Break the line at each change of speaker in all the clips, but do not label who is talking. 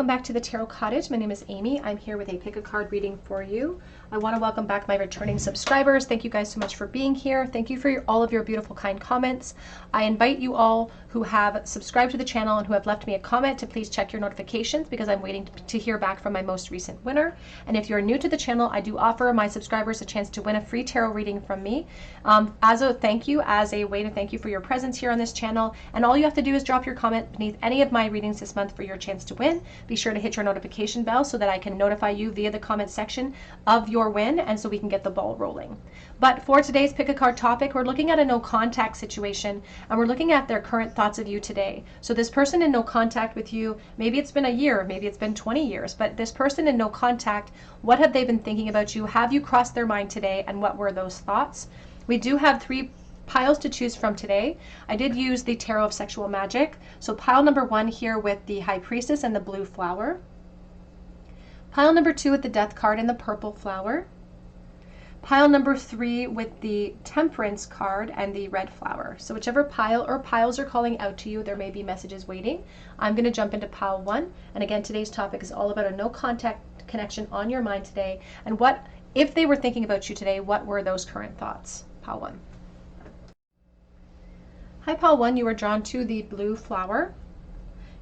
welcome back to the Tarot Cottage. My name is Amy. I'm here with a pick a card reading for you. I want to welcome back my returning subscribers. Thank you guys so much for being here. Thank you for all of your beautiful, kind comments. I invite you all who have subscribed to the channel and who have left me a comment to please check your notifications because I'm waiting to hear back from my most recent winner. And if you're new to the channel, I do offer my subscribers a chance to win a free tarot reading from me as a thank you, as a way to thank you for your presence here on this channel. And all you have to do is drop your comment beneath any of my readings this month for your chance to win. Be sure to hit your notification bell so that I can notify you via the comment section of your win and so we can get the ball rolling. But for today's pick a card topic, we're looking at a no contact situation and we're looking at their current thoughts of you today. So this person in no contact with you, maybe it's been a year, maybe it's been 20 years, but this person in no contact, what have they been thinking about you? Have you crossed their mind today and what were those thoughts? We do have 3 piles to choose from today. I did use the Tarot of Sexual Magic. So pile number 1 here with the High Priestess and the blue flower. Pile number 2 with the Death card and the purple flower. Pile number 3 with the Temperance card and the red flower. So whichever pile or piles are calling out to you, there may be messages waiting. I'm going to jump into pile 1. And again, today's topic is all about a no contact connection on your mind today. And what, if they were thinking about you today, what were those current thoughts? Pile 1. Hi, pile 1, you were drawn to the blue flower.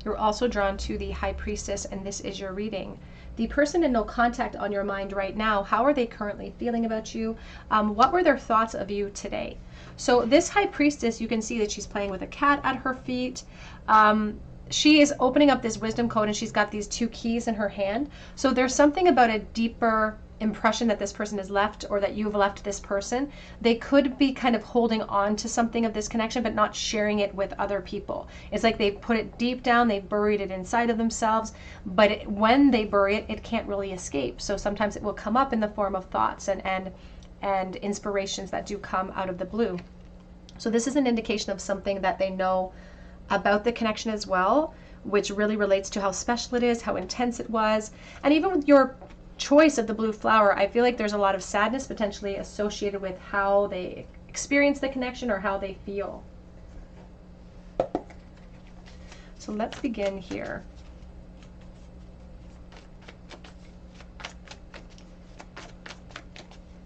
You're also drawn to the High Priestess, and this is your reading. The person in no contact on your mind right now, how are they currently feeling about you? What were their thoughts of you today? So this High Priestess, you can see that she's playing with a cat at her feet. She is opening up this wisdom code and she's got these 2 keys in her hand. So there's something about a deeper impression that this person has left or that you've left this person. They could be kind of holding on to something of this connection but not sharing it with other people. It's like they put it deep down, they buried it inside of themselves, but when they bury it, it can't really escape. So sometimes it will come up in the form of thoughts and inspirations that do come out of the blue. So this is an indication of something that they know about the connection as well, which really relates to how special it is, how intense it was. And even with your choice of the blue flower, I feel like there's a lot of sadness potentially associated with how they experience the connection or how they feel. So let's begin here.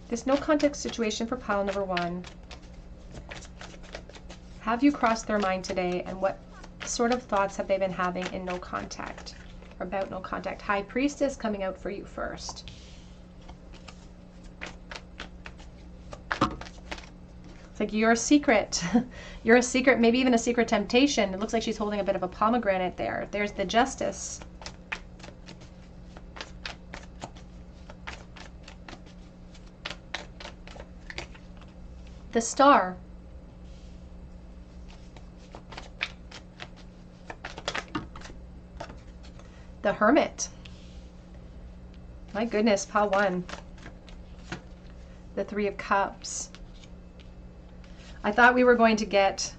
This no context situation for pile number 1. Have you crossed their mind today and what sort of thoughts have they been having in no contact? About no contact. High Priestess coming out for you first. It's like you're a secret. You're a secret, maybe even a secret temptation. It looks like she's holding a bit of a pomegranate there. There's the Justice. The Star. The Hermit. My goodness, pile 1. The 3 of Cups. I thought we were going to get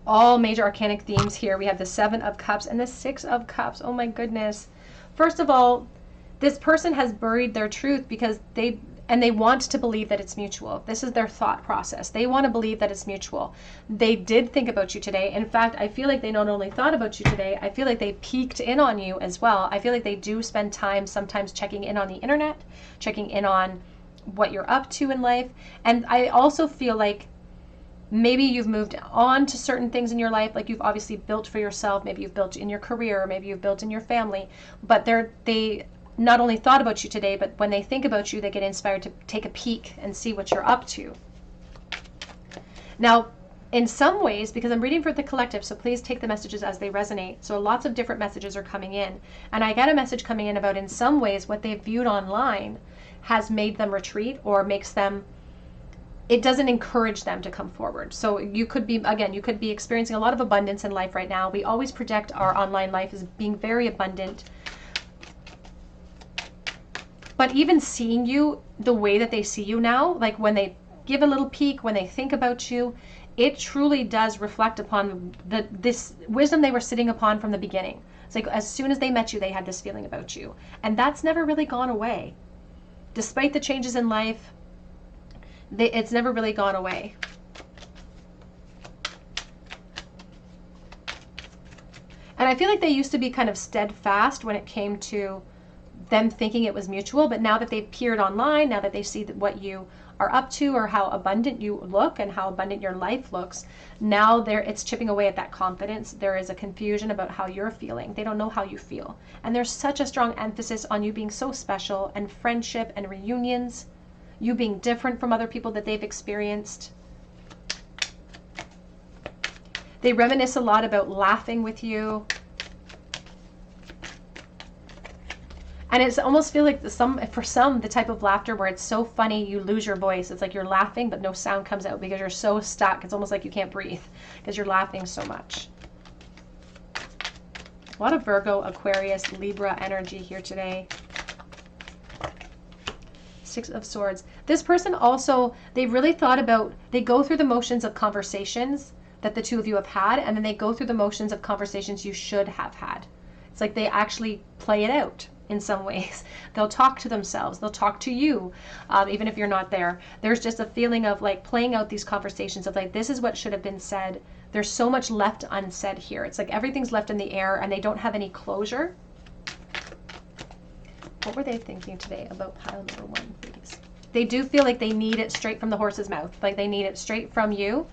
all major arcanic themes here. We have the 7 of Cups and the 6 of Cups. Oh my goodness. First of all, this person has buried their truth because they want to believe that it's mutual. This is their thought process. They want to believe that it's mutual. They did think about you today. In fact, I feel like they not only thought about you today, I feel like they peeked in on you as well. I feel like they do spend time sometimes checking in on the internet, checking in on what you're up to in life. And I also feel like maybe you've moved on to certain things in your life, like you've obviously built for yourself, maybe you've built in your career, maybe you've built in your family, but they not only thought about you today, but when they think about you, they get inspired to take a peek and see what you're up to. Now, in some ways, because I'm reading for the collective, so please take the messages as they resonate. So lots of different messages are coming in. And I get a message coming in about in some ways what they've viewed online has made them retreat or makes them, it doesn't encourage them to come forward. So you could be, again, you could be experiencing a lot of abundance in life right now. We always project our online life as being very abundant. But even seeing you the way that they see you now, like when they give a little peek, when they think about you, it truly does reflect upon this wisdom they were sitting upon from the beginning. It's like as soon as they met you, they had this feeling about you. And that's never really gone away. Despite the changes in life, it's never really gone away. And I feel like they used to be kind of steadfast when it came to them thinking it was mutual, but now that they've peered online, now that they see what you are up to or how abundant you look and how abundant your life looks, now it's chipping away at that confidence. There is a confusion about how you're feeling. They don't know how you feel. And there's such a strong emphasis on you being so special, and friendship and reunions, you being different from other people that they've experienced. They reminisce a lot about laughing with you. And it's almost feel like for some, the type of laughter where it's so funny you lose your voice. It's like you're laughing, but no sound comes out because you're so stuck. It's almost like you can't breathe because you're laughing so much. A lot of Virgo, Aquarius, Libra energy here today. Six of Swords. This person also, they really thought about, they go through the motions of conversations that the two of you have had, and then they go through the motions of conversations you should have had. It's like they actually play it out in some ways. They'll talk to themselves. They'll talk to you, even if you're not there. There's just a feeling of like playing out these conversations of like, this is what should have been said. There's so much left unsaid here. It's like everything's left in the air and they don't have any closure. What were they thinking today about pile number one, please? They do feel like they need it straight from the horse's mouth. Like they need it straight from you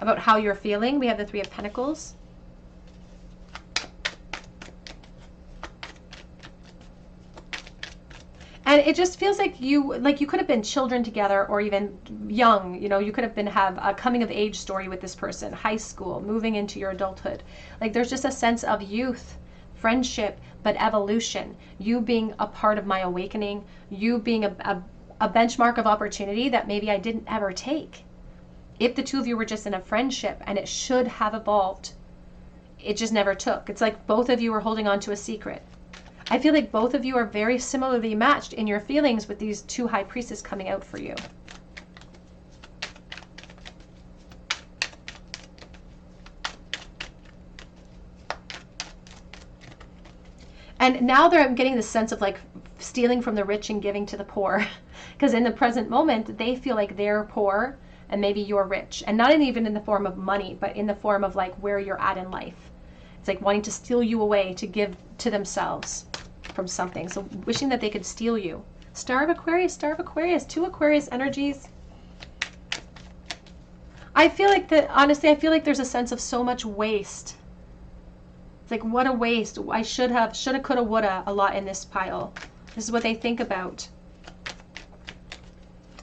about how you're feeling. We have the Three of Pentacles. And it just feels like you could have been children together, or even young, you know, you could have have a coming of age story with this person, high school, moving into your adulthood. Like there's just a sense of youth, friendship, but evolution, you being a part of my awakening, you being a benchmark of opportunity that maybe I didn't ever take. If the two of you were just in a friendship and it should have evolved, it just never took. It's like both of you are holding on to a secret. I feel like both of you are very similarly matched in your feelings with these two High Priestesses coming out for you. And now I'm getting the sense of like stealing from the rich and giving to the poor. Because in the present moment, they feel like they're poor and maybe you're rich. And not even in the form of money, but in the form of like where you're at in life. It's like wanting to steal you away to give to themselves from something. So wishing that they could steal you. Star of Aquarius, two Aquarius energies. I feel like that, honestly, I feel like there's a sense of so much waste. It's like, what a waste. I shoulda, coulda, woulda a lot in this pile. This is what they think about.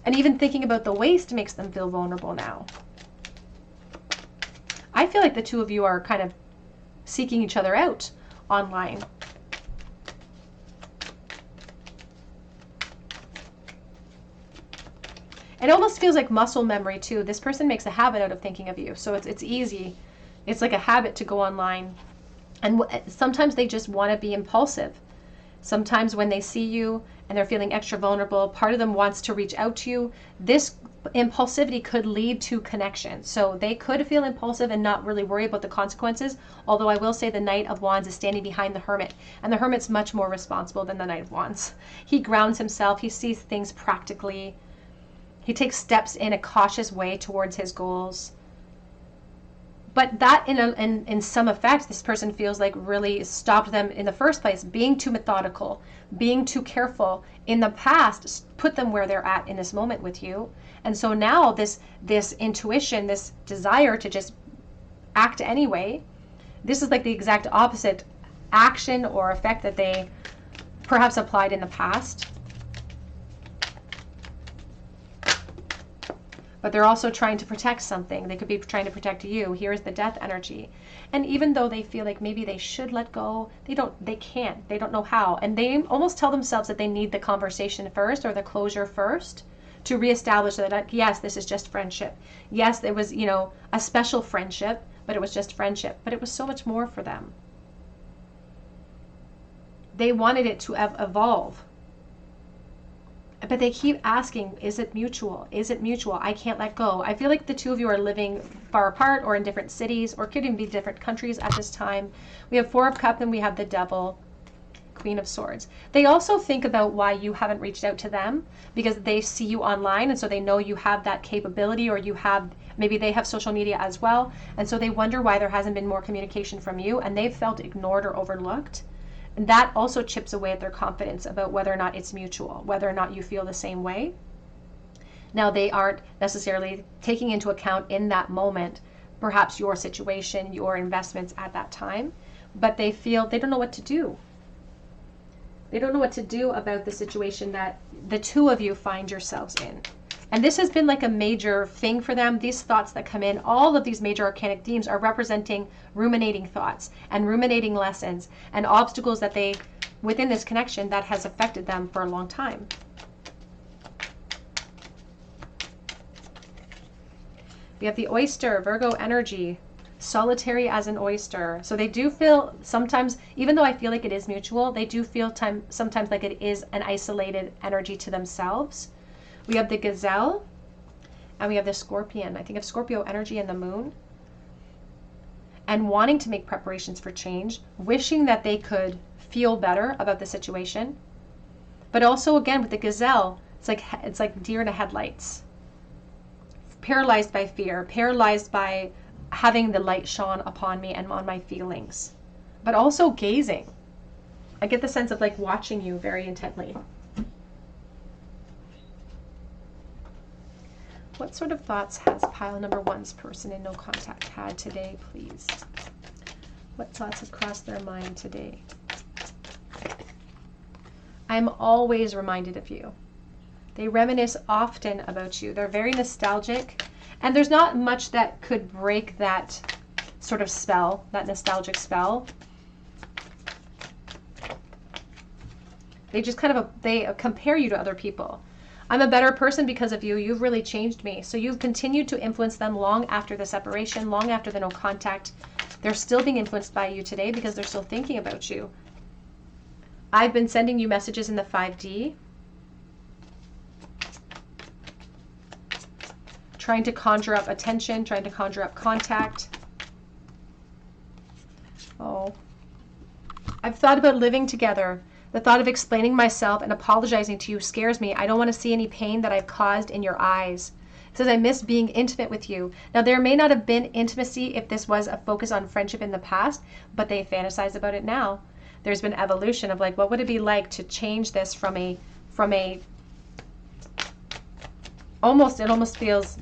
And even thinking about the waste makes them feel vulnerable now. I feel like the two of you are kind of seeking each other out online. It almost feels like muscle memory too. This person makes a habit out of thinking of you. So it's easy. It's like a habit to go online. And sometimes they just want to be impulsive. Sometimes when they see you and they're feeling extra vulnerable, part of them wants to reach out to you. This impulsivity could lead to connection. So they could feel impulsive and not really worry about the consequences. Although I will say the Knight of Wands is standing behind the Hermit. And the Hermit's much more responsible than the Knight of Wands. He grounds himself. He sees things practically. He takes steps in a cautious way towards his goals. But that in some effect, this person feels like really stopped them in the first place. Being too methodical, being too careful in the past put them where they're at in this moment with you. And so now this intuition, this desire to just act anyway, this is like the exact opposite action or effect that they perhaps applied in the past. But they're also trying to protect something. They could be trying to protect you. Here's the Death energy. And even though they feel like maybe they should let go, they can't. They don't know how. And they almost tell themselves that they need the conversation first or the closure first to reestablish that, yes, this is just friendship. Yes, it was, a special friendship, but it was just friendship. But it was so much more for them. They wanted it to evolve. But they keep asking, is it mutual? Is it mutual? I can't let go. I feel like the two of you are living far apart or in different cities or could even be different countries at this time. We have Four of Cups and we have the Devil. Queen of Swords. They also think about why you haven't reached out to them, because they see you online, and so they know you have that capability, or you have, maybe they have social media as well, and so they wonder why there hasn't been more communication from you, and they've felt ignored or overlooked. And that also chips away at their confidence about whether or not it's mutual, whether or not you feel the same way. Now, they aren't necessarily taking into account in that moment perhaps your situation, your investments at that time, but they feel they don't know what to do. They don't know what to do about the situation that the two of you find yourselves in. And this has been like a major thing for them. These thoughts that come in, all of these major arcanic themes are representing ruminating thoughts and ruminating lessons and obstacles that they, within this connection, that has affected them for a long time. We have the oyster, Virgo energy, solitary as an oyster. So they do feel sometimes, even though I feel like it is mutual, they do feel sometimes like it is an isolated energy to themselves. We have the gazelle, and we have the scorpion. I think of Scorpio energy and the moon. And wanting to make preparations for change, wishing that they could feel better about the situation. But also, again, with the gazelle, it's like deer in the headlights. Paralyzed by fear, paralyzed by having the light shone upon me and on my feelings, but also gazing. I get the sense of like watching you very intently. What sort of thoughts has pile number one's person in no contact had today, please? What thoughts have crossed their mind today? I'm always reminded of you. They reminisce often about you. They're very nostalgic, and there's not much that could break that sort of spell, that nostalgic spell. They just kind of, they compare you to other people. I'm a better person because of you. You've really changed me. So you've continued to influence them long after the separation, long after the no contact. They're still being influenced by you today because they're still thinking about you. I've been sending you messages in the 5D. Trying to conjure up attention, trying to conjure up contact. Oh. I've thought about living together. The thought of explaining myself and apologizing to you scares me. I don't want to see any pain that I've caused in your eyes. It says I miss being intimate with you. Now, there may not have been intimacy if this was a focus on friendship in the past, but they fantasize about it now. There's been evolution of like, what would it be like to change this from a almost, it almost feels,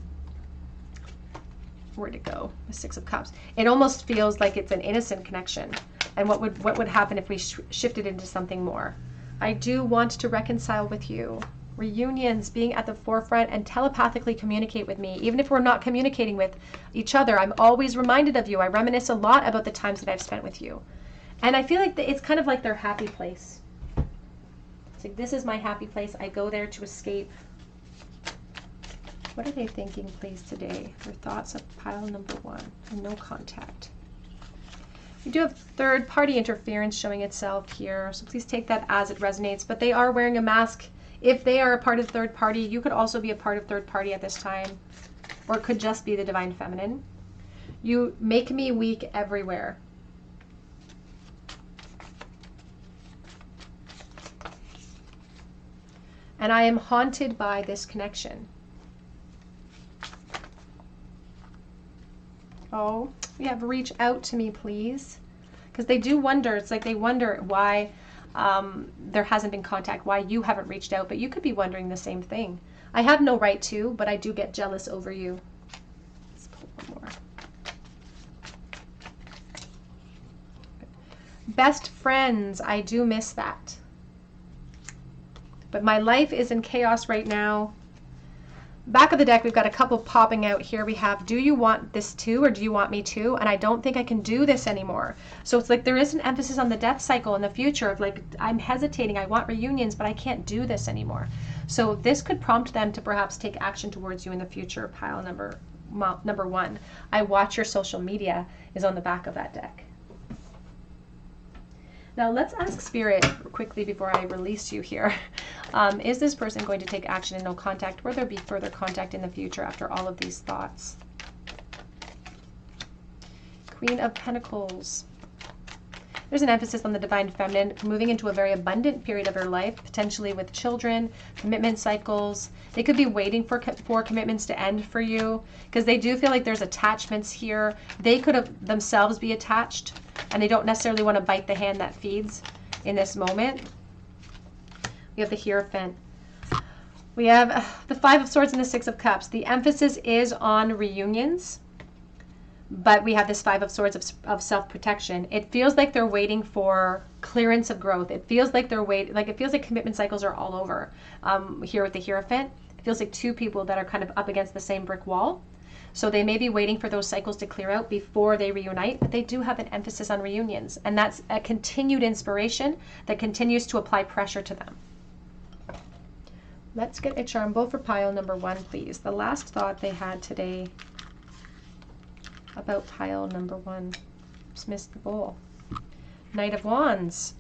where'd it go? The Six of Cups. It almost feels like it's an innocent connection. And what would happen if we shifted into something more? I do want to reconcile with you. Reunions, being at the forefront and telepathically communicate with me. Even if we're not communicating with each other, I'm always reminded of you. I reminisce a lot about the times that I've spent with you. And I feel like it's kind of like their happy place. It's like, this is my happy place. I go there to escape. What are they thinking, please, today? Their thoughts of pile number one, and no contact. We do have third-party interference showing itself here, so please take that as it resonates. But they are wearing a mask. If they are a part of third party, you could also be a part of third party at this time, or it could just be the Divine Feminine. You make me weak everywhere. And I am haunted by this connection. Oh, we have reach out to me, please. Because they do wonder, it's like they wonder why there hasn't been contact, why you haven't reached out, but you could be wondering the same thing. I have no right to, but I do get jealous over you. Let's pull one more. Best friends, I do miss that. But my life is in chaos right now. Back of the deck, we've got a couple popping out here. We have, do you want this too, or do you want me to? And I don't think I can do this anymore. So it's like there is an emphasis on the death cycle in the future of like, I'm hesitating, I want reunions, but I can't do this anymore. So this could prompt them to perhaps take action towards you in the future, pile number one. I watch your social media is on the back of that deck. Now let's ask Spirit quickly before I release you here. Is this person going to take action in no contact? Will there be further contact in the future after all of these thoughts? Queen of Pentacles. There's an emphasis on the divine feminine, moving into a very abundant period of her life, potentially with children, commitment cycles. They could be waiting for commitments to end for you, because they do feel like there's attachments here. They could have themselves be attached, and they don't necessarily want to bite the hand that feeds in this moment. We have the Hierophant. We have the Five of Swords and the Six of Cups. The emphasis is on reunions, but we have this Five of Swords of self-protection. It feels like they're waiting for clearance of growth. It feels like they're waiting, like it feels like commitment cycles are all over. Here with the Hierophant, it feels like two people that are kind of up against the same brick wall. So they may be waiting for those cycles to clear out before they reunite, but they do have an emphasis on reunions. And that's a continued inspiration that continues to apply pressure to them. Let's get a charm bowl for pile number 1, please. The last thought they had today about pile number 1. Just missed the bowl. Knight of Wands.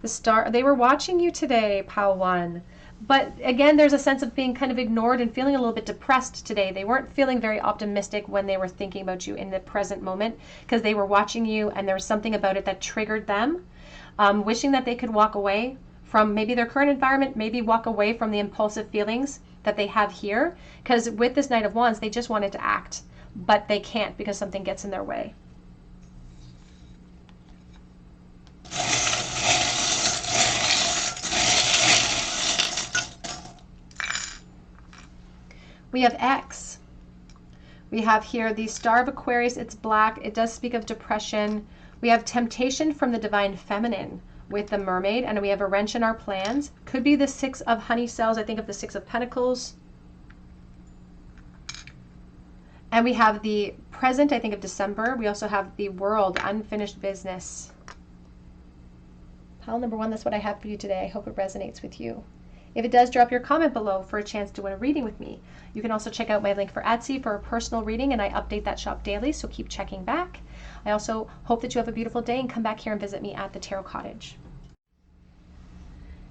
The Star. They were watching you today, pile 1. But again, there's a sense of being kind of ignored and feeling a little bit depressed today. They weren't feeling very optimistic when they were thinking about you in the present moment, because they were watching you and there was something about it that triggered them, wishing that they could walk away from maybe their current environment, maybe walk away from the impulsive feelings that they have here. Because with this Knight of Wands, they just wanted to act, but they can't because something gets in their way. We have X. We have here the Star of Aquarius. It's black. It does speak of depression. We have temptation from the divine feminine with the Mermaid, and we have a wrench in our plans. Could be the Six of Honey Cells. I think of the Six of Pentacles. And we have the present, I think of December. We also have the World, unfinished business. Pile number 1, that's what I have for you today. I hope it resonates with you. If it does, drop your comment below for a chance to win a reading with me. You can also check out my link for Etsy for a personal reading, and I update that shop daily, so keep checking back. I also hope that you have a beautiful day and come back here and visit me at the Tarot Cottage.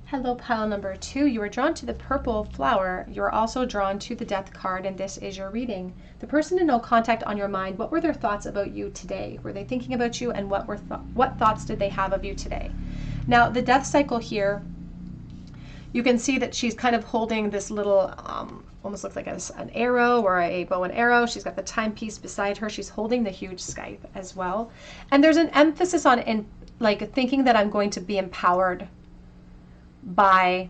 Hello, pile number 2. You were drawn to the purple flower. You are also drawn to the Death card, and this is your reading. The person in no contact on your mind, what were their thoughts about you today? Were they thinking about you, and what thoughts did they have of you today? Now, the Death cycle here, you can see that she's kind of holding this little, almost looks like an arrow or a bow and arrow. She's got the timepiece beside her. She's holding the huge scythe as well. And there's an emphasis on like thinking that I'm going to be empowered by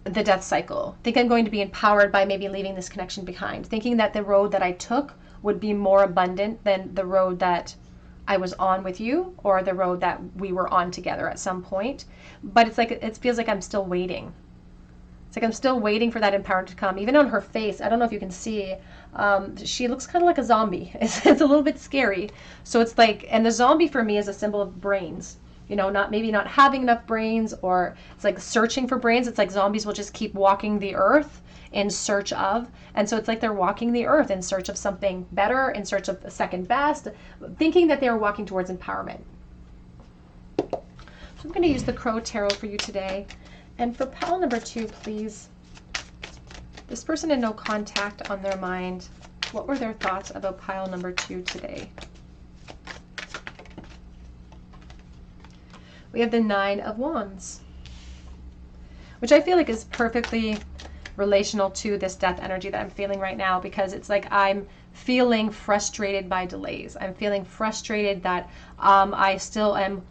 the death cycle. Think I'm going to be empowered by maybe leaving this connection behind. Thinking that the road that I took would be more abundant than the road that I was on with you, or the road that we were on together at some point. But it's like, it feels like I'm still waiting. It's like I'm still waiting for that empowerment to come. Even on her face, I don't know if you can see, she looks kind of like a zombie. It's a little bit scary. So it's like, and the zombie for me is a symbol of brains. You know, maybe not having enough brains, or it's like searching for brains. It's like zombies will just keep walking the earth in search of, and so it's like they're walking the earth in search of something better, in search of a second best, thinking that they're walking towards empowerment. So I'm going to use the Crow Tarot for you today. And for pile number 2, please. This person in no contact on their mind, what were their thoughts about pile number 2 today? We have the Nine of Wands, which I feel like is perfectly relational to this death energy that I'm feeling right now, because it's like I'm feeling frustrated by delays. I'm feeling frustrated that I still am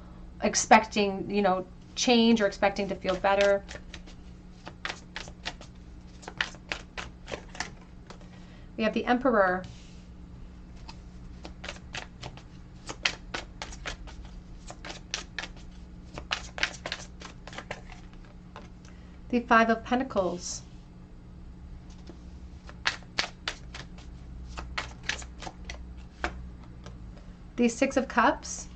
expecting, you know, change, or expecting to feel better. We have the Emperor. The Five of Pentacles. The Six of Cups.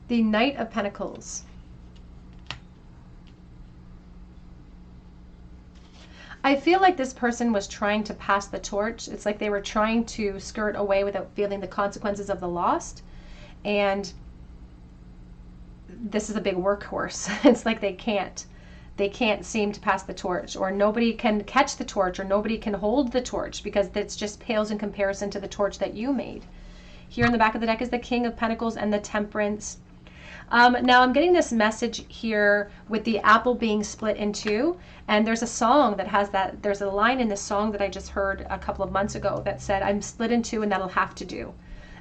The Knight of Pentacles. I feel like this person was trying to pass the torch. It's like they were trying to skirt away without feeling the consequences of the lost. And this is a big workhorse. It's like they can't they can't seem to pass the torch, or nobody can catch the torch, or nobody can hold the torch because it's just pales in comparison to the torch that you made. Here in the back of the deck is the King of Pentacles and the Temperance. Now I'm getting this message here with the apple being split in two, and there's a song that has that. There's a line in this song that I just heard a couple of months ago that said, I'm split in two and that'll have to do.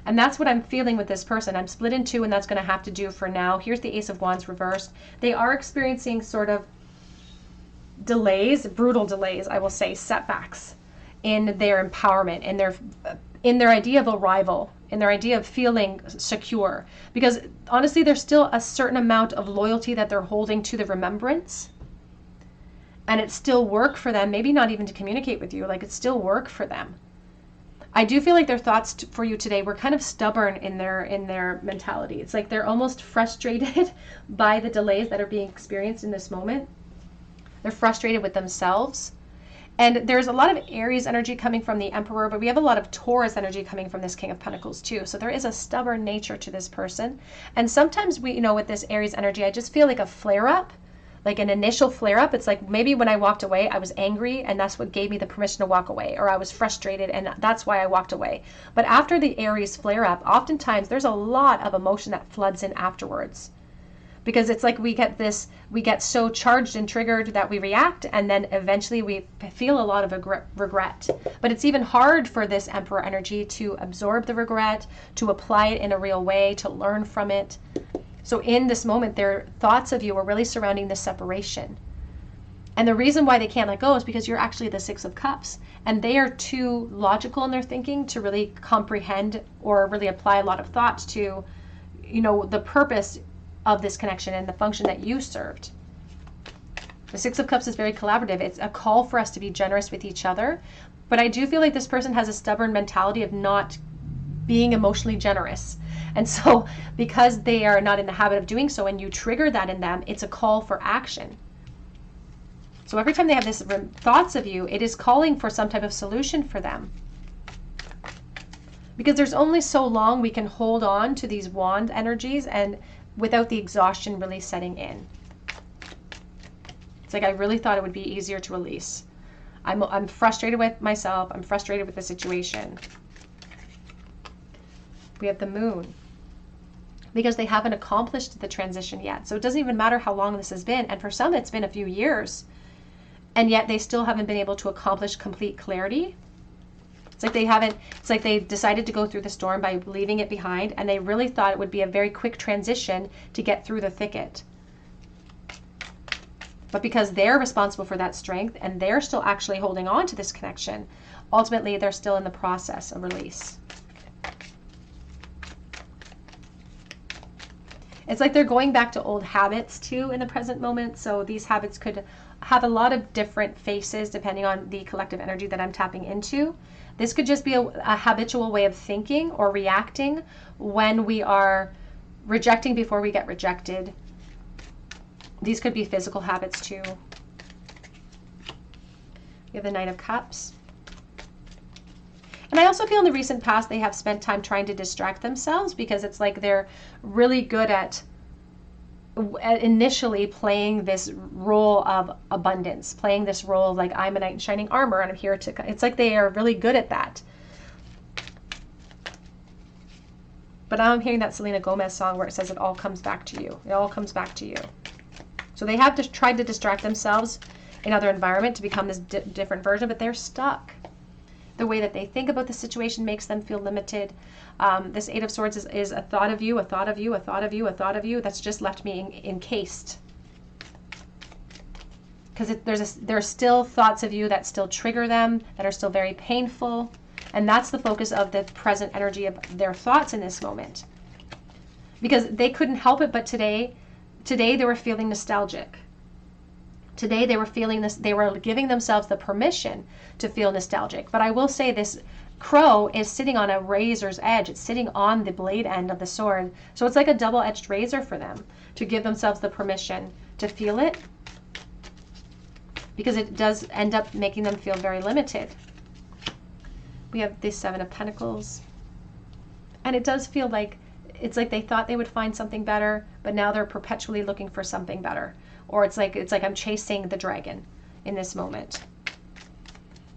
And that's what I'm feeling with this person. I'm split in two and that's going to have to do for now. Here's the Ace of Wands reversed. They are experiencing sort of delays, brutal delays, I will say, setbacks in their empowerment, in their idea of arrival, in their idea of feeling secure. Because honestly, there's still a certain amount of loyalty that they're holding to the remembrance. And it's still work for them, maybe not even to communicate with you, like it's still work for them. I do feel like their thoughts for you today were kind of stubborn in their mentality. It's like they're almost frustrated by the delays that are being experienced in this moment. They're frustrated with themselves. And there's a lot of Aries energy coming from the Emperor, but we have a lot of Taurus energy coming from this King of Pentacles too. So there is a stubborn nature to this person. And sometimes we, with this Aries energy, I just feel like a flare-up. Like an initial flare-up. It's like maybe when I walked away, I was angry and that's what gave me the permission to walk away, or I was frustrated and that's why I walked away. But after the Aries flare-up, oftentimes there's a lot of emotion that floods in afterwards, because it's like we get so charged and triggered that we react, and then eventually we feel a lot of regret. But it's even hard for this Emperor energy to absorb the regret, to apply it in a real way, to learn from it. So in this moment, their thoughts of you are really surrounding this separation. And the reason why they can't let go is because you're actually the Six of Cups. And they are too logical in their thinking to really comprehend or really apply a lot of thought to, the purpose of this connection and the function that you served. The Six of Cups is very collaborative. It's a call for us to be generous with each other. But I do feel like this person has a stubborn mentality of not being emotionally generous. And so because they are not in the habit of doing so, and you trigger that in them, it's a call for action. So every time they have this thoughts of you, it is calling for some type of solution for them. Because there's only so long we can hold on to these wand energies and without the exhaustion really setting in. It's like, I really thought it would be easier to release. I'm frustrated with myself. I'm frustrated with the situation. We have the Moon, because they haven't accomplished the transition yet. So it doesn't even matter how long this has been. And for some, it's been a few years. And yet they still haven't been able to accomplish complete clarity. It's like they decided to go through the storm by leaving it behind. And they really thought it would be a very quick transition to get through the thicket. But because they're responsible for that strength and they're still actually holding on to this connection, ultimately they're still in the process of release. It's like they're going back to old habits too in the present moment. So these habits could have a lot of different faces depending on the collective energy that I'm tapping into. This could just be a habitual way of thinking or reacting when we are rejecting before we get rejected. These could be physical habits too. We have the Knight of Cups. And I also feel in the recent past they have spent time trying to distract themselves, because it's like they're really good at initially playing this role of abundance, playing this role of like, I'm a knight in shining armor and I'm here to, it's like they are really good at that. But now I'm hearing that Selena Gomez song where it says it all comes back to you. It all comes back to you. So they have just tried to distract themselves in other environment to become this different version, but they're stuck. The way that they think about the situation makes them feel limited. This Eight of Swords is a thought of you, a thought of you, a thought of you, a thought of you that's just left me encased. Because there's still thoughts of you that still trigger them, that are still very painful. And that's the focus of the present energy of their thoughts in this moment. Because they couldn't help it, but today they were feeling nostalgic. Today they were feeling this, they were giving themselves the permission to feel nostalgic. But I will say this crow is sitting on a razor's edge. It's sitting on the blade end of the sword. So it's like a double-edged razor for them to give themselves the permission to feel it, because it does end up making them feel very limited. We have the Seven of Pentacles. And it does feel like, it's like they thought they would find something better, but now they're perpetually looking for something better. or it's like I'm chasing the dragon in this moment.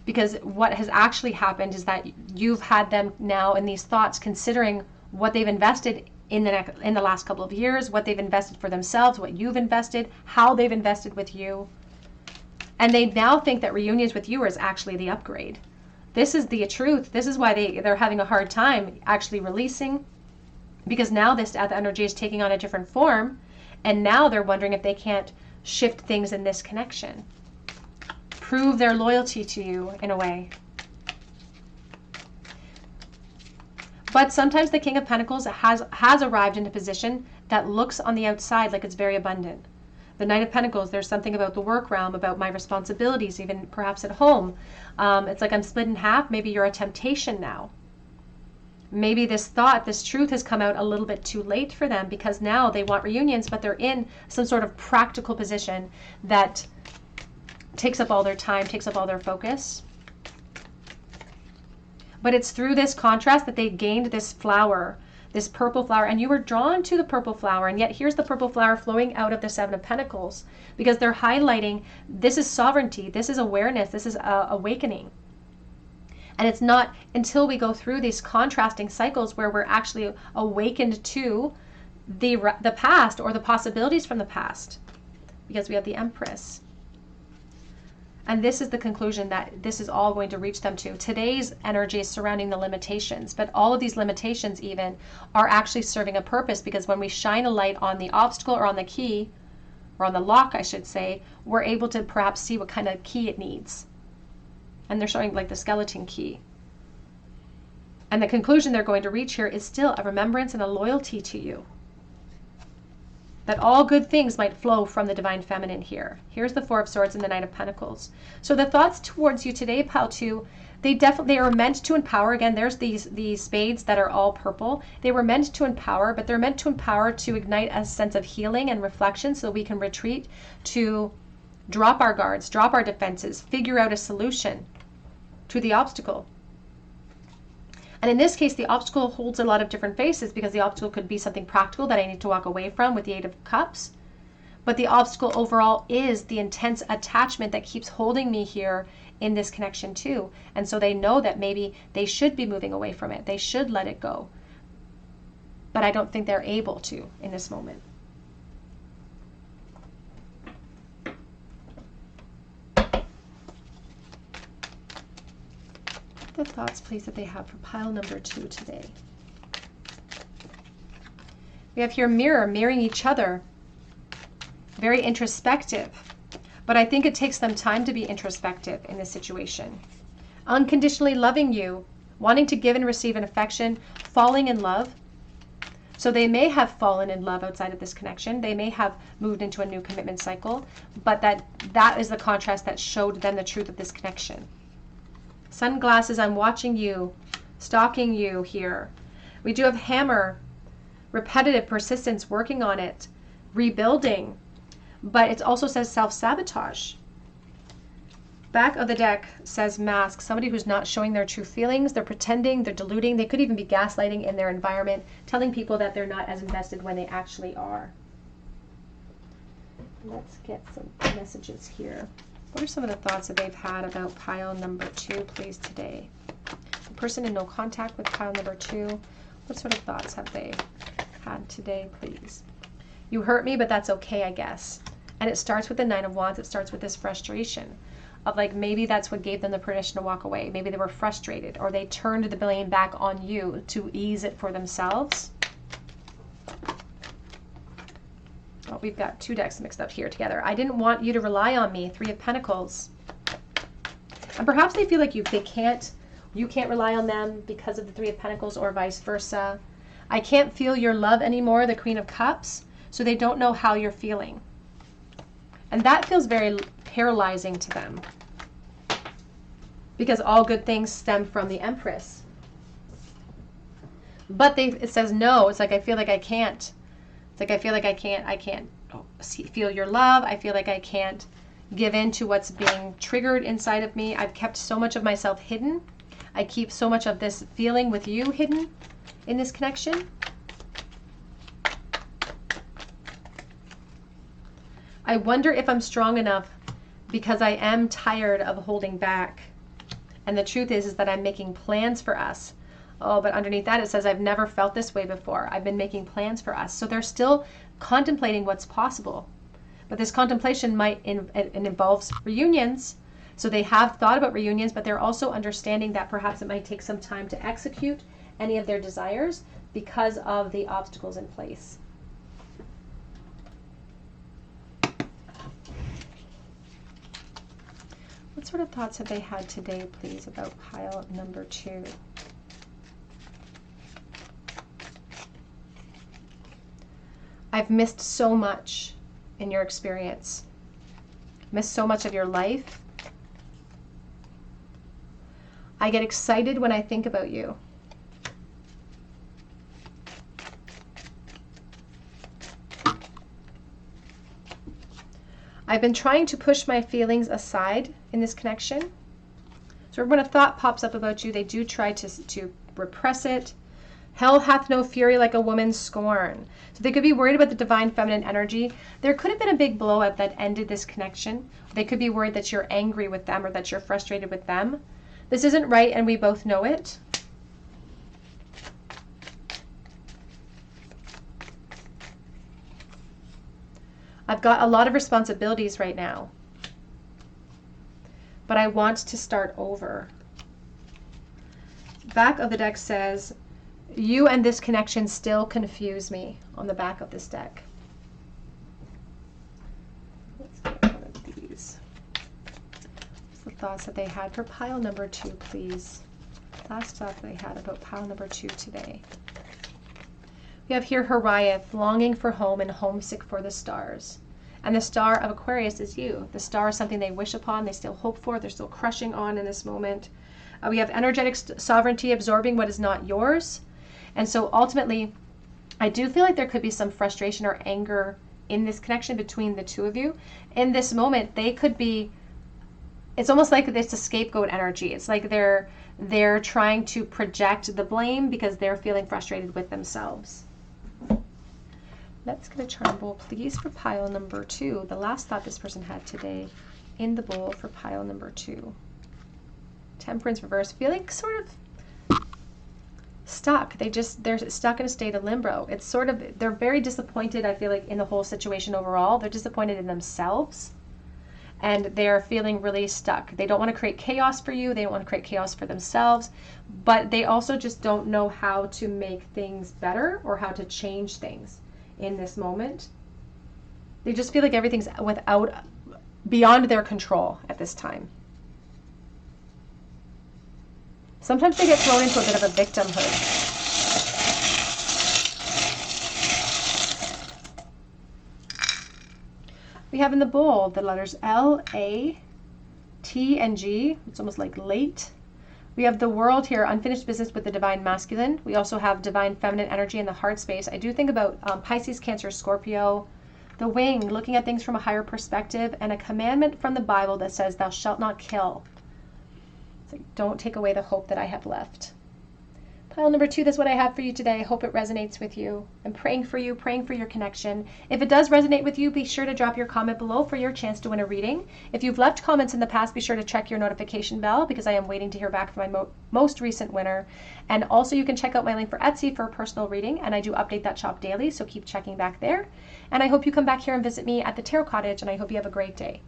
Because what has actually happened is that you've had them now in these thoughts considering what they've invested in the last couple of years, what they've invested for themselves, what you've invested, how they've invested with you. And they now think that reunions with you is actually the upgrade. This is the truth. This is why they're having a hard time actually releasing, because now this death energy is taking on a different form, and now they're wondering if they can't shift things in this connection. Prove their loyalty to you in a way. But sometimes the King of Pentacles has arrived in a position that looks on the outside like it's very abundant. The Knight of Pentacles, there's something about the work realm, about my responsibilities, even perhaps at home. It's like I'm split in half. Maybe you're a temptation now. Maybe this thought, this truth has come out a little bit too late for them, because now they want reunions, but they're in some sort of practical position that takes up all their time, takes up all their focus. But it's through this contrast that they gained this flower, this purple flower, and you were drawn to the purple flower, and yet here's the purple flower flowing out of the Seven of Pentacles, because they're highlighting this is sovereignty, this is awareness, this is awakening. And it's not until we go through these contrasting cycles where we're actually awakened to the past, or the possibilities from the past, because we have the Empress. And this is the conclusion that this is all going to reach them to. Today's energy is surrounding the limitations, but all of these limitations even are actually serving a purpose, because when we shine a light on the obstacle, or on the key, or on the lock, I should say, we're able to perhaps see what kind of key it needs. And they're showing like the skeleton key. And the conclusion they're going to reach here is still a remembrance and a loyalty to you. That all good things might flow from the Divine Feminine here. Here's the Four of Swords and the Knight of Pentacles. So the thoughts towards you today, Pile 2, they are meant to empower. Again, there's these spades that are all purple. They were meant to empower, but they're meant to empower to ignite a sense of healing and reflection, so we can retreat, to drop our guards, drop our defenses, figure out a solution to the obstacle. And in this case, the obstacle holds a lot of different faces, because the obstacle could be something practical that I need to walk away from with the Eight of Cups. But the obstacle overall is the intense attachment that keeps holding me here in this connection too. And so they know that maybe they should be moving away from it. They should let it go. But I don't think they're able to in this moment. The thoughts, please, that they have for pile number 2 today. We have here mirror, mirroring each other. Very introspective. But I think it takes them time to be introspective in this situation. Unconditionally loving you, wanting to give and receive an affection, falling in love. So they may have fallen in love outside of this connection. They may have moved into a new commitment cycle. But that is the contrast that showed them the truth of this connection. Sunglasses, I'm watching you, stalking you here. We do have hammer, repetitive persistence, working on it, rebuilding, but it also says self-sabotage. Back of the deck says mask, somebody who's not showing their true feelings. They're pretending, they're deluding, they could even be gaslighting in their environment, telling people that they're not as invested when they actually are. Let's get some messages here. What are some of the thoughts that they've had about pile number 2, please, today? The person in no contact with pile number 2, what sort of thoughts have they had today, please? You hurt me, but that's okay, I guess. And it starts with the Nine of Wands. It starts with this frustration of like, maybe that's what gave them the permission to walk away. Maybe they were frustrated, or they turned the blame back on you to ease it for themselves. Oh, we've got 2 decks mixed up here together. I didn't want you to rely on me. 3 of Pentacles. And perhaps they feel like you can't rely on them because of the 3 of Pentacles, or vice versa. I can't feel your love anymore, the Queen of Cups. So they don't know how you're feeling. And that feels very paralyzing to them, because all good things stem from the Empress. But it says no. It's like, I feel like I can't. It's like, I feel like I can't feel your love. I feel like I can't give in to what's being triggered inside of me. I've kept so much of myself hidden. I keep so much of this feeling with you hidden in this connection. I wonder if I'm strong enough because I am tired of holding back. And the truth is that I'm making plans for us. Oh, but underneath that it says, I've never felt this way before. I've been making plans for us. So they're still contemplating what's possible. But this contemplation it involves reunions. So they have thought about reunions, but they're also understanding that perhaps it might take some time to execute any of their desires because of the obstacles in place. What sort of thoughts have they had today, please, about pile number 2? I've missed so much in your experience. Missed so much of your life. I get excited when I think about you. I've been trying to push my feelings aside in this connection. So when a thought pops up about you, they do try to repress it. Hell hath no fury like a woman's scorn. So they could be worried about the divine feminine energy. There could have been a big blowout that ended this connection. They could be worried that you're angry with them or that you're frustrated with them. This isn't right, and we both know it. I've got a lot of responsibilities right now, but I want to start over. Back of the deck says, you and this connection still confuse me, on the back of this deck. Let's get one of these. What's the thoughts that they had for pile number 2, please? Last thought they had about pile number 2 today. We have here Horiath, longing for home and homesick for the stars. And the star of Aquarius is you. The star is something they wish upon, they still hope for, they're still crushing on in this moment. We have energetic sovereignty, absorbing what is not yours. And so ultimately, I do feel like there could be some frustration or anger in this connection between the two of you. In this moment, they could be, it's almost like it's a scapegoat energy. It's like they're trying to project the blame because they're feeling frustrated with themselves. Let's get a charm bowl, please, for pile number 2. The last thought this person had today in the bowl for pile number 2. Temperance reverse, feeling sort of stuck. They're stuck in a state of limbo. It's sort of, they're very disappointed, I feel like, in the whole situation overall. They're disappointed in themselves. And they're feeling really stuck. They don't want to create chaos for you. They don't want to create chaos for themselves. But they also just don't know how to make things better or how to change things in this moment. They just feel like everything's beyond their control at this time. Sometimes they get thrown into a bit of a victimhood. We have in the bowl the letters L, A, T, and G. It's almost like late. We have the world here, unfinished business with the divine masculine. We also have divine feminine energy in the heart space. I do think about Pisces, Cancer, Scorpio. The wing, looking at things from a higher perspective, and a commandment from the Bible that says, thou shalt not kill. It's like, don't take away the hope that I have left. Pile number 2, that's what I have for you today. I hope it resonates with you. I'm praying for you, praying for your connection. If it does resonate with you, be sure to drop your comment below for your chance to win a reading. If you've left comments in the past, be sure to check your notification bell because I am waiting to hear back from my most recent winner. And also you can check out my link for Etsy for a personal reading, and I do update that shop daily, so keep checking back there. And I hope you come back here and visit me at the Tarot Cottage, and I hope you have a great day.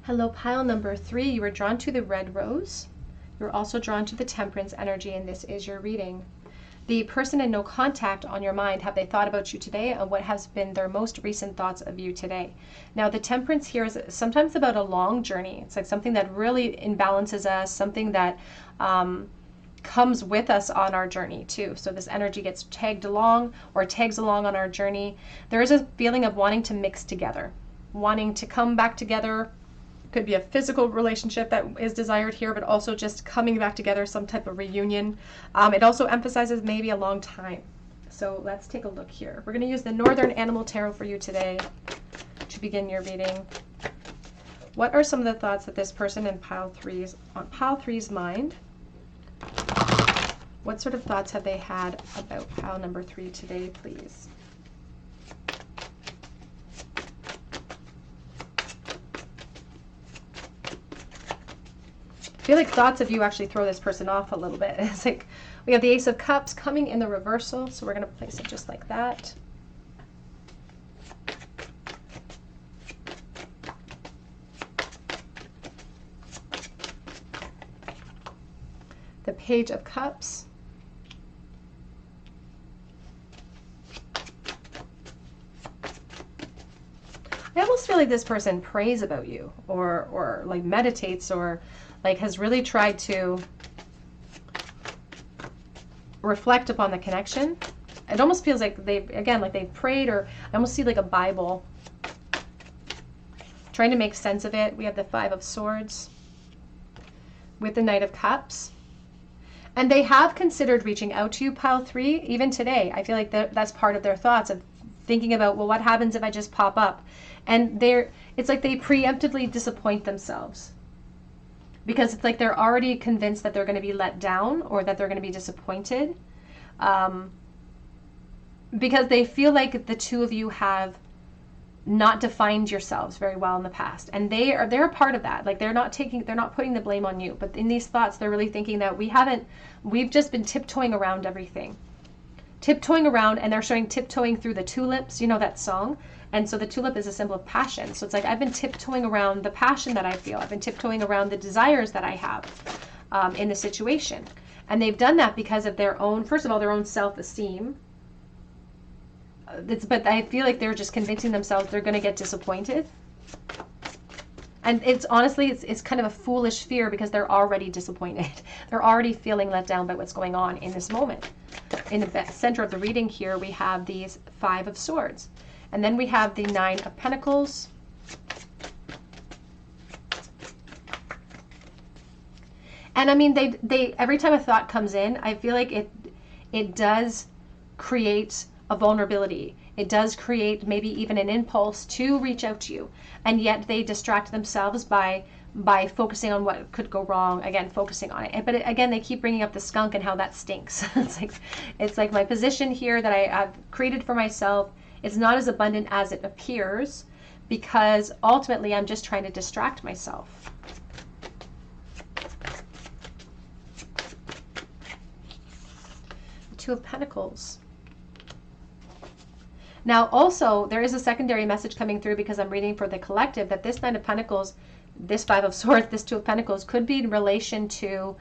Hello, pile number 3. You were drawn to the red rose. You're also drawn to the temperance energy, and this is your reading. The person in no contact on your mind, have they thought about you today, and what has been their most recent thoughts of you today? Now, the temperance here is sometimes about a long journey. It's like something that really imbalances us, something that comes with us on our journey too. So this energy gets tagged along or tags along on our journey. There is a feeling of wanting to mix together, wanting to come back together. Could be a physical relationship that is desired here, but also just coming back together, some type of reunion. It also emphasizes maybe a long time. So let's take a look here. We're going to use the Northern Animal Tarot for you today to begin your reading. What are some of the thoughts that this person in pile 3's mind? What sort of thoughts have they had about pile number 3 today, please? feel like thoughts of you actually throw this person off a little bit. It's like we have the Ace of Cups coming in the reversal, so we're going to place it just like that. The Page of Cups. I almost feel like this person prays about you, or like meditates, or like has really tried to reflect upon the connection. It almost feels like they've prayed, or I almost see like a Bible, trying to make sense of it. We have the Five of Swords with the Knight of Cups. And they have considered reaching out to you, pile 3, even today. I feel like that's part of their thoughts of thinking about, well, what happens if I just pop up? And it's like they preemptively disappoint themselves, because it's like they're already convinced that they're going to be let down, or that they're going to be disappointed, because they feel like the two of you have not defined yourselves very well in the past, and they're a part of that. Like they're not putting the blame on you, but in these thoughts they're really thinking that we've just been tiptoeing around everything, and they're showing tiptoeing through the tulips, you know that song. And so the tulip is a symbol of passion. So it's like I've been tiptoeing around the passion that I feel. I've been tiptoeing around the desires that I have in the situation. And they've done that because of their own, first of all, their own self-esteem. But I feel like they're just convincing themselves they're going to get disappointed. And it's honestly, it's kind of a foolish fear, because they're already disappointed. They're already feeling let down by what's going on in this moment. In the center of the reading here, we have these Five of Swords. And then we have the Nine of Pentacles. And I mean, they every time a thought comes in, I feel like it does create a vulnerability. It does create maybe even an impulse to reach out to you. And yet they distract themselves by focusing on what could go wrong, again, focusing on it. But again, they keep bringing up the skunk and how that stinks. It's like my position here that I've created for myself, it's not as abundant as it appears, because ultimately I'm just trying to distract myself. The Two of Pentacles. Now also, there is a secondary message coming through, because I'm reading for the collective, that this Nine of Pentacles, this Five of Swords, this Two of Pentacles could be in relation to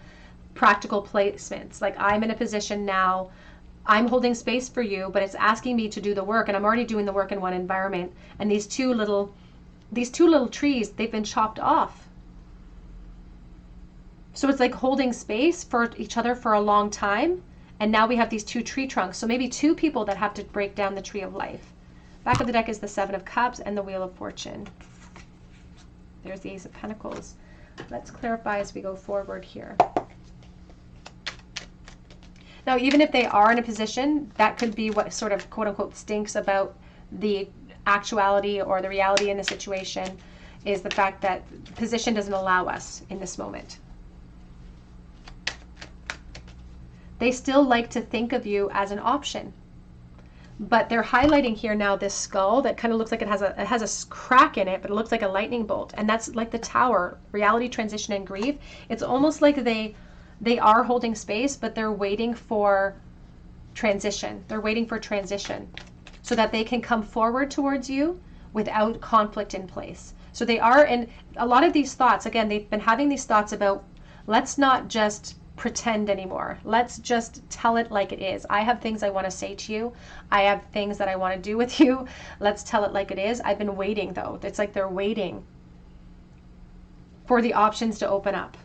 practical placements. Like I'm in a position now, I'm holding space for you, but it's asking me to do the work, and I'm already doing the work in one environment. And these two little trees, they've been chopped off. So it's like holding space for each other for a long time. And now we have these two tree trunks. So maybe two people that have to break down the tree of life. Back of the deck is the Seven of Cups and the Wheel of Fortune. There's the Ace of Pentacles. Let's clarify as we go forward here. Now, even if they are in a position, that could be what sort of quote unquote stinks about the actuality or the reality in the situation, is the fact that position doesn't allow us in this moment. They still like to think of you as an option, but they're highlighting here now this skull that kind of looks like it has a crack in it, but it looks like a lightning bolt. And that's like the Tower, reality, transition, and grief. It's almost like they are holding space, but they're waiting for transition. They're waiting for transition so that they can come forward towards you without conflict in place. So they are in a lot of these thoughts. Again, they've been having these thoughts about, let's not just pretend anymore. Let's just tell it like it is. I have things I want to say to you. I have things that I want to do with you. Let's tell it like it is. I've been waiting though. It's like they're waiting for the options to open up.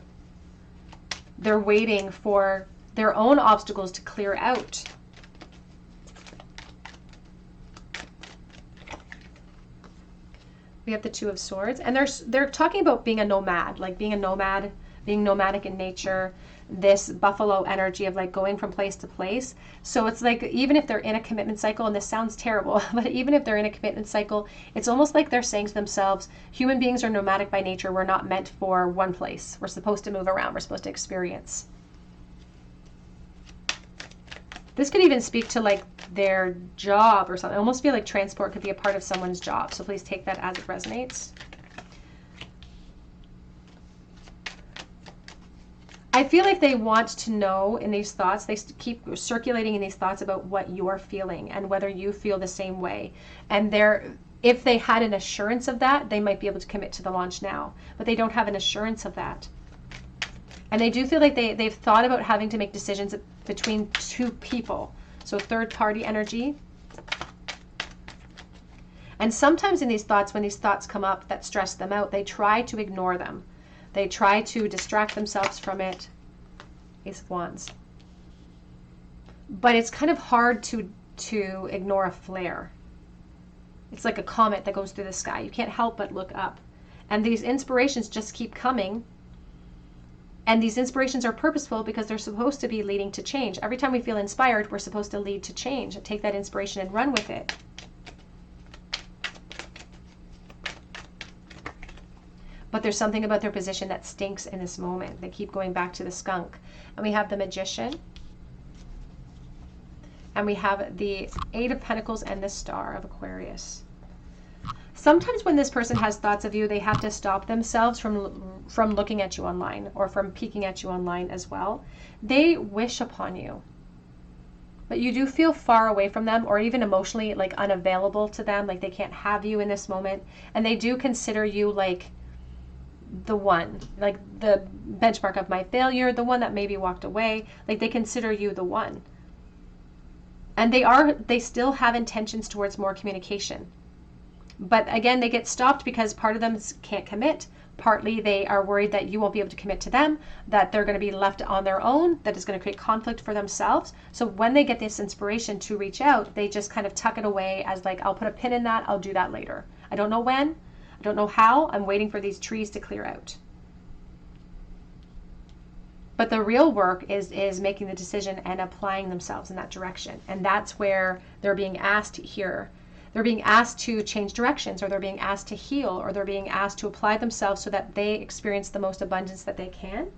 They're waiting for their own obstacles to clear out. We have the Two of Swords, and they're talking about being a nomad, like being a nomad, being nomadic in nature, this buffalo energy of like going from place to place. So it's like, even if they're in a commitment cycle, and this sounds terrible, but even if they're in a commitment cycle, it's almost like they're saying to themselves, human beings are nomadic by nature. We're not meant for one place. We're supposed to move around. We're supposed to experience. This could even speak to like their job or something. I almost feel like transport could be a part of someone's job. So please take that as it resonates. I feel like they want to know in these thoughts, they keep circulating in these thoughts about what you're feeling and whether you feel the same way. And if they had an assurance of that, they might be able to commit to the launch now, but they don't have an assurance of that. And they do feel like they've thought about having to make decisions between two people. So third party energy. And sometimes in these thoughts, when these thoughts come up that stress them out, they try to ignore them. They try to distract themselves from it. Ace of Wands. But it's kind of hard to ignore a flare. It's like a comet that goes through the sky. You can't help but look up. And these inspirations just keep coming. And these inspirations are purposeful because they're supposed to be leading to change. Every time we feel inspired, we're supposed to lead to change. Take that inspiration and run with it. But there's something about their position that stinks in this moment. They keep going back to the skunk. And we have the Magician. And we have the Eight of Pentacles and the Star of Aquarius. Sometimes when this person has thoughts of you, they have to stop themselves from looking at you online or from peeking at you online as well. They wish upon you. But you do feel far away from them, or even emotionally like unavailable to them, like they can't have you in this moment. And they do consider you like the one, like the benchmark of my failure, the one that maybe walked away. Like they consider you the one. And they still have intentions towards more communication. But again, they get stopped because part of them can't commit. Partly they are worried that you won't be able to commit to them, that they're going to be left on their own, that is going to create conflict for themselves. So when they get this inspiration to reach out, they just kind of tuck it away as like, I'll put a pin in that, I'll do that later. I don't know when, I don't know how, I'm waiting for these trees to clear out. But the real work is making the decision and applying themselves in that direction. And that's where they're being asked here. They're being asked to change directions, or they're being asked to heal, or they're being asked to apply themselves so that they experience the most abundance that they can.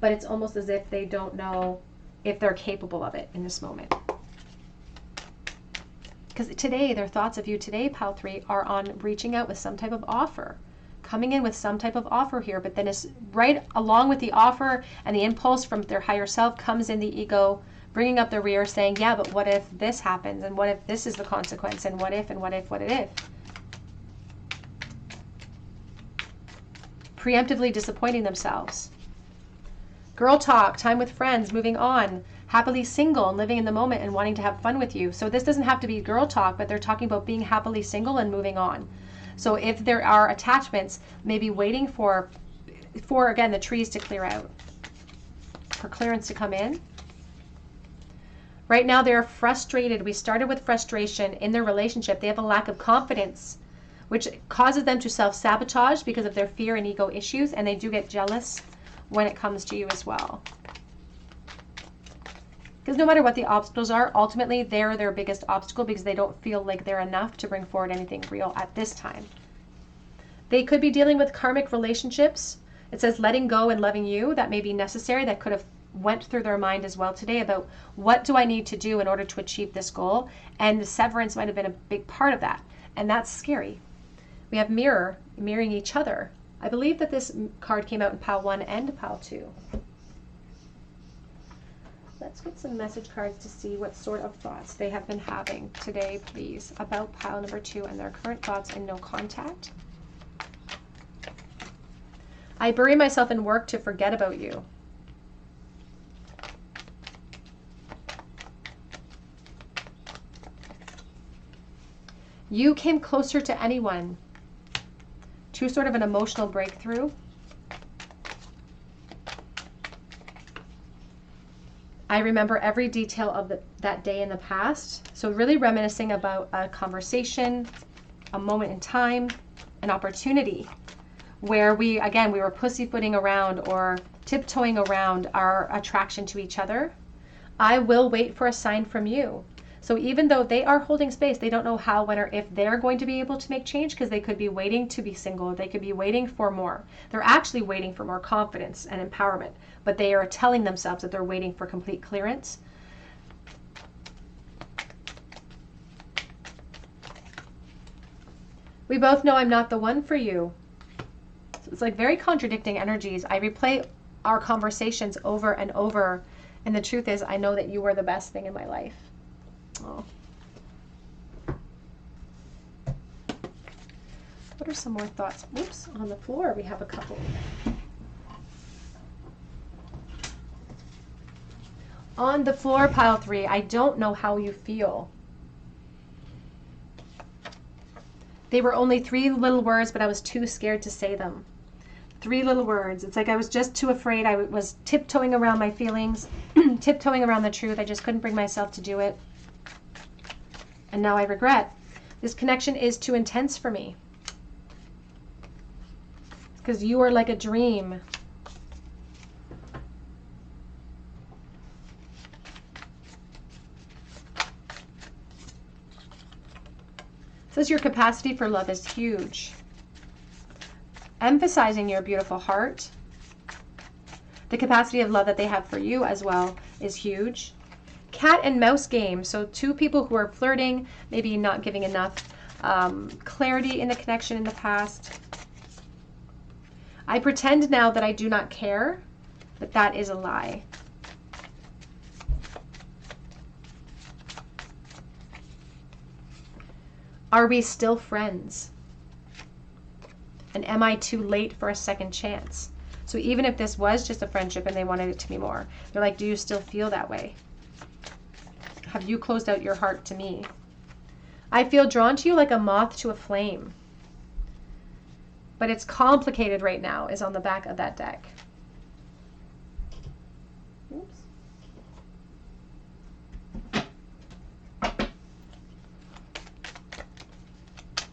But it's almost as if they don't know if they're capable of it in this moment. Because today, their thoughts of you today, Pile 3, are on reaching out with some type of offer. Coming in with some type of offer here, but then it's right along with the offer and the impulse from their higher self comes in the ego, bringing up the rear, saying, yeah, but what if this happens? And what if this is the consequence? And what if, and what if, what if? Preemptively disappointing themselves. Girl talk, time with friends, moving on, happily single and living in the moment and wanting to have fun with you. So this doesn't have to be girl talk, but they're talking about being happily single and moving on. So if there are attachments, maybe waiting for again, the trees to clear out, for clearance to come in. Right now, they're frustrated. We started with frustration in their relationship. They have a lack of confidence, which causes them to self-sabotage because of their fear and ego issues, and they do get jealous when it comes to you as well. Because no matter what the obstacles are, ultimately, they're their biggest obstacle because they don't feel like they're enough to bring forward anything real at this time. They could be dealing with karmic relationships. It says letting go and loving you. That may be necessary. That could have went through their mind as well today about what do I need to do in order to achieve this goal, and the severance might have been a big part of that, and that's scary. We have mirror, mirroring each other. I believe that this card came out in pile 1 and pile 2. Let's get some message cards to see what sort of thoughts they have been having today, please, about pile number 2 and their current thoughts in no contact. I bury myself in work to forget about you. You came closer to anyone. To sort of an emotional breakthrough. I remember every detail of that day in the past. So really reminiscing about a conversation, a moment in time, an opportunity where we were pussyfooting around or tiptoeing around our attraction to each other. I will wait for a sign from you. So even though they are holding space, they don't know how, when, or if they're going to be able to make change, because they could be waiting to be single. They could be waiting for more. They're actually waiting for more confidence and empowerment, but they are telling themselves that they're waiting for complete clearance. We both know I'm not the one for you. So it's like very contradicting energies. I replay our conversations over and over. And the truth is, I know that you are the best thing in my life. Oh. What are some more thoughts? Whoops, on the floor we have a couple. On the floor, pile 3, I don't know how you feel. They were only 3 little words, but I was too scared to say them. 3 little words. It's like I was just too afraid. I was tiptoeing around my feelings, tiptoeing around the truth. I just couldn't bring myself to do it. And now I regret. This connection is too intense for me. Because you are like a dream. It says your capacity for love is huge. Emphasizing your beautiful heart. The capacity of love that they have for you as well is huge. Cat and mouse game. So 2 people who are flirting, maybe not giving enough clarity in the connection in the past. I pretend now that I do not care, but that is a lie. Are we still friends? And am I too late for a second chance? So even if this was just a friendship and they wanted it to be more, they're like, do you still feel that way? Have you closed out your heart to me? I feel drawn to you like a moth to a flame. But it's complicated right now, is on the back of that deck. Oops.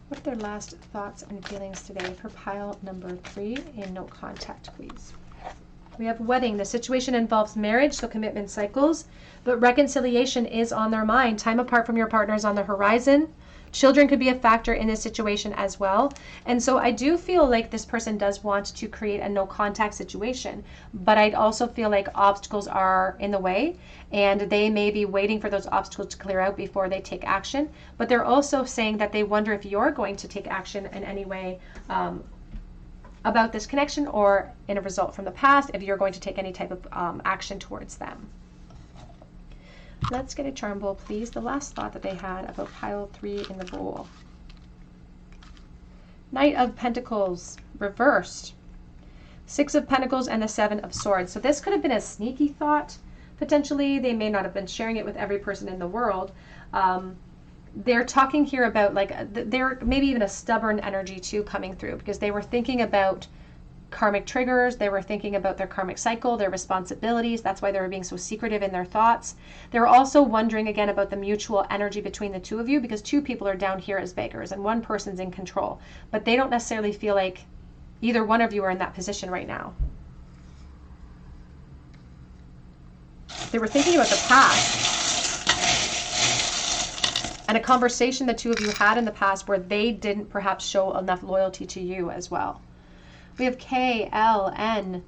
What are their last thoughts and feelings today for pile number 3 in no contact, please? We have wedding. The situation involves marriage, so commitment cycles, but reconciliation is on their mind. Time apart from your partner is on the horizon. Children could be a factor in this situation as well. And so I do feel like this person does want to create a no contact situation, but I'd also feel like obstacles are in the way and they may be waiting for those obstacles to clear out before they take action. But they're also saying that they wonder if you're going to take action in any way about this connection or in a result from the past, if you're going to take any type of action towards them. Let's get a charm bowl, please. The last thought that they had about pile 3 in the bowl. Knight of Pentacles, reversed. 6 of Pentacles and the 7 of Swords. So this could have been a sneaky thought. Potentially, they may not have been sharing it with every person in the world. They're talking here about like, there maybe even a stubborn energy too coming through, because they were thinking about karmic triggers, they were thinking about their karmic cycle, their responsibilities. That's why they were being so secretive in their thoughts. They were also wondering again about the mutual energy between the 2 of you, because 2 people are down here as beggars and 1 person's in control, but they don't necessarily feel like either one of you are in that position right now. They were thinking about the past and a conversation the 2 of you had in the past where they didn't perhaps show enough loyalty to you as well. We have K, L, N,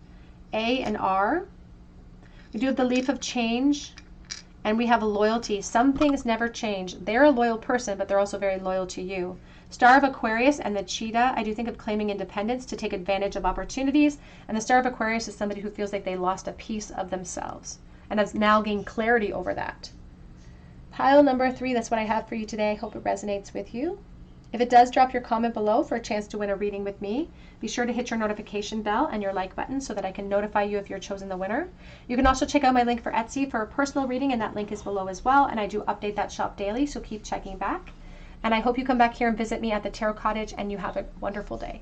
A, and R. We do have the leaf of change, and we have a loyalty. Some things never change. They're a loyal person, but they're also very loyal to you. Star of Aquarius and the cheetah, I do think of claiming independence to take advantage of opportunities. And the Star of Aquarius is somebody who feels like they lost a piece of themselves and has now gained clarity over that. Pile number 3, that's what I have for you today. I hope it resonates with you. If it does, drop your comment below for a chance to win a reading with me. Be sure to hit your notification bell and your like button so that I can notify you if you're chosen the winner. You can also check out my link for Etsy for a personal reading, and that link is below as well. And I do update that shop daily, so keep checking back. And I hope you come back here and visit me at the Tarot Cottage, and you have a wonderful day.